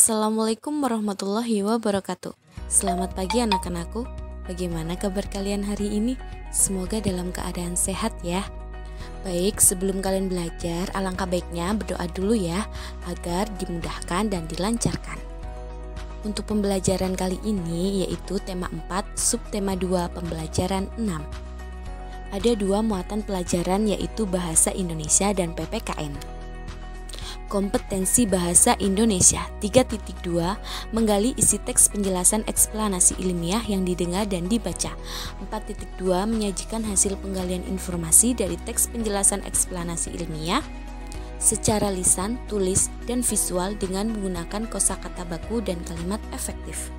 Assalamualaikum warahmatullahi wabarakatuh. Selamat pagi anak-anakku. Bagaimana kabar kalian hari ini? Semoga dalam keadaan sehat ya. Baik, sebelum kalian belajar, alangkah baiknya berdoa dulu ya, agar dimudahkan dan dilancarkan. Untuk pembelajaran kali ini yaitu tema 4, subtema 2, pembelajaran 6. Ada dua muatan pelajaran yaitu Bahasa Indonesia dan PPKN. Kompetensi Bahasa Indonesia 3.2 menggali isi teks penjelasan eksplanasi ilmiah yang didengar dan dibaca. 4.2 menyajikan hasil penggalian informasi dari teks penjelasan eksplanasi ilmiah secara lisan, tulis, dan visual dengan menggunakan kosakata baku dan kalimat efektif.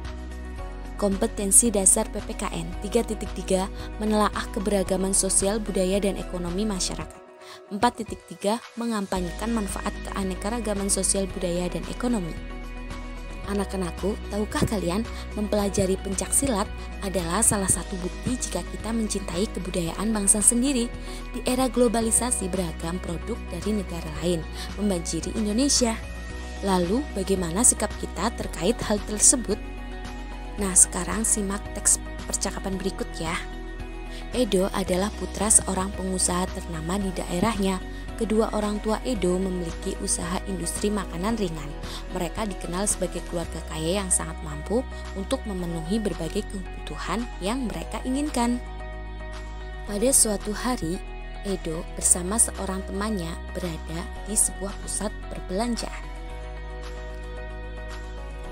Kompetensi dasar PPKN 3.3 menelaah keberagaman sosial, budaya, dan ekonomi masyarakat. 4.3 mengampanyekan manfaat keanekaragaman sosial, budaya, dan ekonomi. Anak-anakku, tahukah kalian mempelajari pencaksilat adalah salah satu bukti jika kita mencintai kebudayaan bangsa sendiri. Di era globalisasi, beragam produk dari negara lain membanjiri Indonesia. Lalu, bagaimana sikap kita terkait hal tersebut? Nah, sekarang simak teks percakapan berikut ya. Edo adalah putra seorang pengusaha ternama di daerahnya. Kedua orang tua Edo memiliki usaha industri makanan ringan. Mereka dikenal sebagai keluarga kaya yang sangat mampu untuk memenuhi berbagai kebutuhan yang mereka inginkan. Pada suatu hari, Edo bersama seorang temannya berada di sebuah pusat perbelanjaan.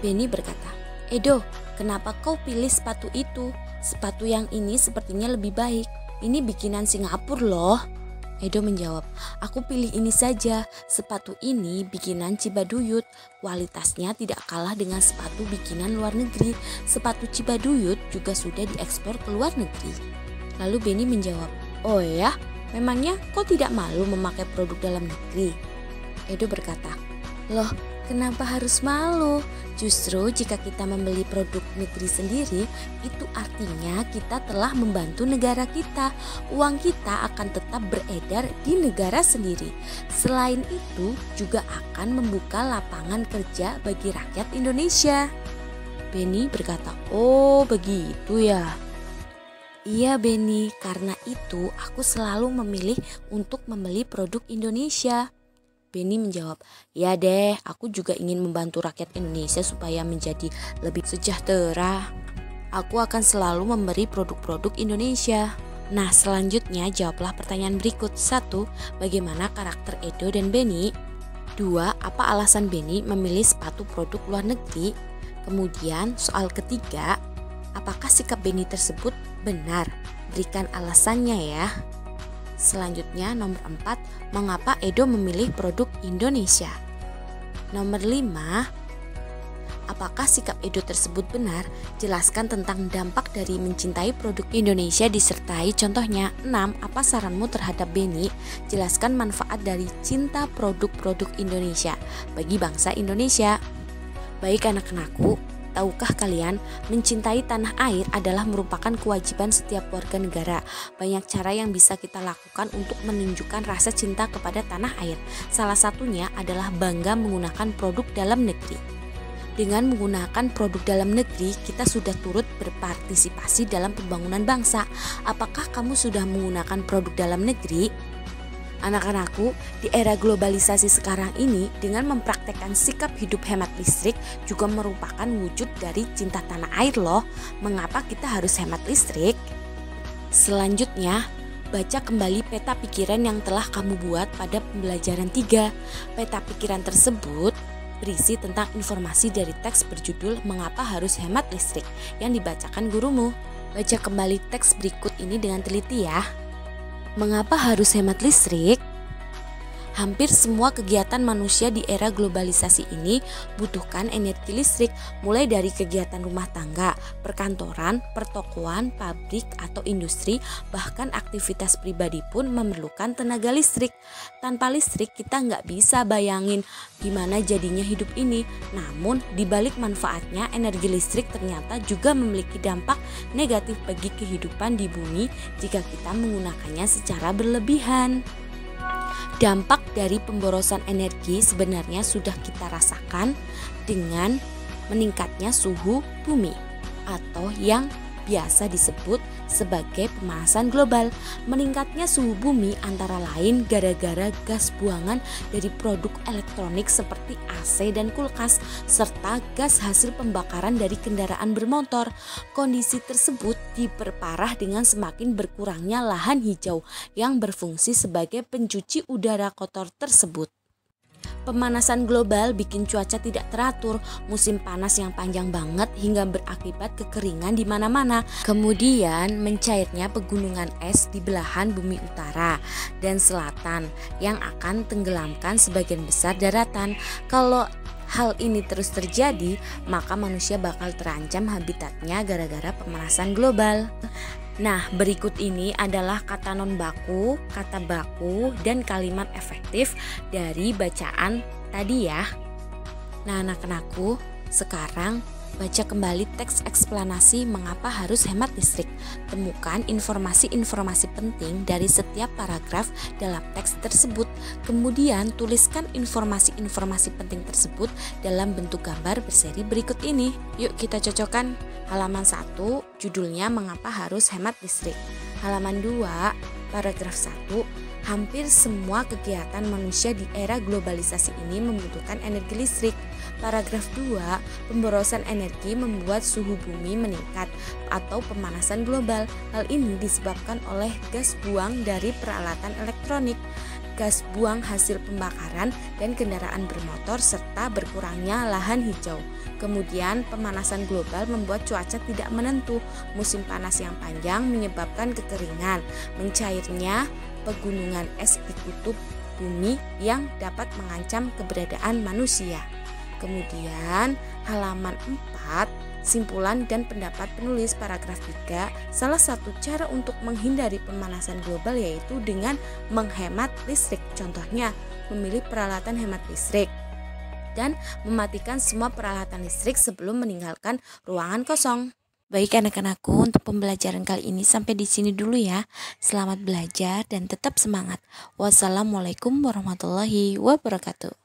Benny berkata, "Edo, kenapa kau pilih sepatu itu? Sepatu yang ini sepertinya lebih baik. Ini bikinan Singapura loh." Edo menjawab, "Aku pilih ini saja. Sepatu ini bikinan Cibaduyut. Kualitasnya tidak kalah dengan sepatu bikinan luar negeri. Sepatu Cibaduyut juga sudah diekspor ke luar negeri." Lalu Benny menjawab, "Oh ya, memangnya kau tidak malu memakai produk dalam negeri?" Edo berkata, "Loh, kenapa harus malu? Justru jika kita membeli produk negeri sendiri, itu artinya kita telah membantu negara kita. Uang kita akan tetap beredar di negara sendiri. Selain itu, juga akan membuka lapangan kerja bagi rakyat Indonesia." Benny berkata, "Oh begitu ya." "Iya Benny, karena itu aku selalu memilih untuk membeli produk Indonesia." Benny menjawab, "Ya deh, aku juga ingin membantu rakyat Indonesia supaya menjadi lebih sejahtera. Aku akan selalu memberi produk-produk Indonesia." Nah, selanjutnya jawablah pertanyaan berikut. 1. Bagaimana karakter Edo dan Benny? 2. Apa alasan Benny memilih sepatu produk luar negeri? Kemudian soal ketiga, apakah sikap Benny tersebut benar? Berikan alasannya ya. Selanjutnya nomor 4, mengapa Edo memilih produk Indonesia? Nomor 5, apakah sikap Edo tersebut benar? Jelaskan tentang dampak dari mencintai produk Indonesia disertai contohnya. 6, apa saranmu terhadap Benny? Jelaskan manfaat dari cinta produk-produk Indonesia bagi bangsa Indonesia. Baik anak-anakku, tahukah kalian, mencintai tanah air adalah merupakan kewajiban setiap warga negara. Banyak cara yang bisa kita lakukan untuk menunjukkan rasa cinta kepada tanah air. Salah satunya adalah bangga menggunakan produk dalam negeri. Dengan menggunakan produk dalam negeri, kita sudah turut berpartisipasi dalam pembangunan bangsa. Apakah kamu sudah menggunakan produk dalam negeri? Anak-anakku, di era globalisasi sekarang ini, dengan mempraktekkan sikap hidup hemat listrik juga merupakan wujud dari cinta tanah air loh. Mengapa kita harus hemat listrik? Selanjutnya, baca kembali peta pikiran yang telah kamu buat pada pembelajaran 3. Peta pikiran tersebut berisi tentang informasi dari teks berjudul "Mengapa Harus Hemat Listrik" yang dibacakan gurumu. Baca kembali teks berikut ini dengan teliti ya. Mengapa harus hemat listrik? Hampir semua kegiatan manusia di era globalisasi ini butuhkan energi listrik, mulai dari kegiatan rumah tangga, perkantoran, pertokoan, pabrik, atau industri, bahkan aktivitas pribadi pun memerlukan tenaga listrik. Tanpa listrik kita nggak bisa bayangin gimana jadinya hidup ini. Namun di balik manfaatnya, energi listrik ternyata juga memiliki dampak negatif bagi kehidupan di bumi jika kita menggunakannya secara berlebihan. Dampak dari pemborosan energi sebenarnya sudah kita rasakan dengan meningkatnya suhu bumi atau yang biasa disebut sebagai pemanasan global. Meningkatnya suhu bumi antara lain gara-gara gas buangan dari produk elektronik seperti AC dan kulkas, serta gas hasil pembakaran dari kendaraan bermotor. Kondisi tersebut diperparah dengan semakin berkurangnya lahan hijau yang berfungsi sebagai pencuci udara kotor tersebut. Pemanasan global bikin cuaca tidak teratur, musim panas yang panjang banget hingga berakibat kekeringan di mana-mana. Kemudian mencairnya pegunungan es di belahan bumi utara dan selatan yang akan tenggelamkan sebagian besar daratan. Kalau hal ini terus terjadi, maka manusia bakal terancam habitatnya gara-gara pemanasan global. Nah, berikut ini adalah kata non baku, kata baku, dan kalimat efektif dari bacaan tadi ya. Nah, anak-anakku, sekarang baca kembali teks eksplanasi mengapa harus hemat listrik. Temukan informasi-informasi penting dari setiap paragraf dalam teks tersebut. Kemudian tuliskan informasi-informasi penting tersebut dalam bentuk gambar berseri berikut ini. Yuk kita cocokkan. Halaman 1, judulnya mengapa harus hemat listrik. Halaman 2, paragraf 1, hampir semua kegiatan manusia di era globalisasi ini membutuhkan energi listrik. Paragraf 2, pemborosan energi membuat suhu bumi meningkat atau pemanasan global. Hal ini disebabkan oleh gas buang dari peralatan elektronik, gas buang hasil pembakaran dan kendaraan bermotor, serta berkurangnya lahan hijau. Kemudian pemanasan global membuat cuaca tidak menentu, musim panas yang panjang menyebabkan kekeringan, mencairnya pegunungan es di kutub bumi yang dapat mengancam keberadaan manusia. Kemudian halaman 4, simpulan dan pendapat penulis paragraf 3, salah satu cara untuk menghindari pemanasan global yaitu dengan menghemat listrik. Contohnya, memilih peralatan hemat listrik dan mematikan semua peralatan listrik sebelum meninggalkan ruangan kosong. Baik anak-anakku, untuk pembelajaran kali ini sampai di sini dulu ya. Selamat belajar dan tetap semangat. Wassalamualaikum warahmatullahi wabarakatuh.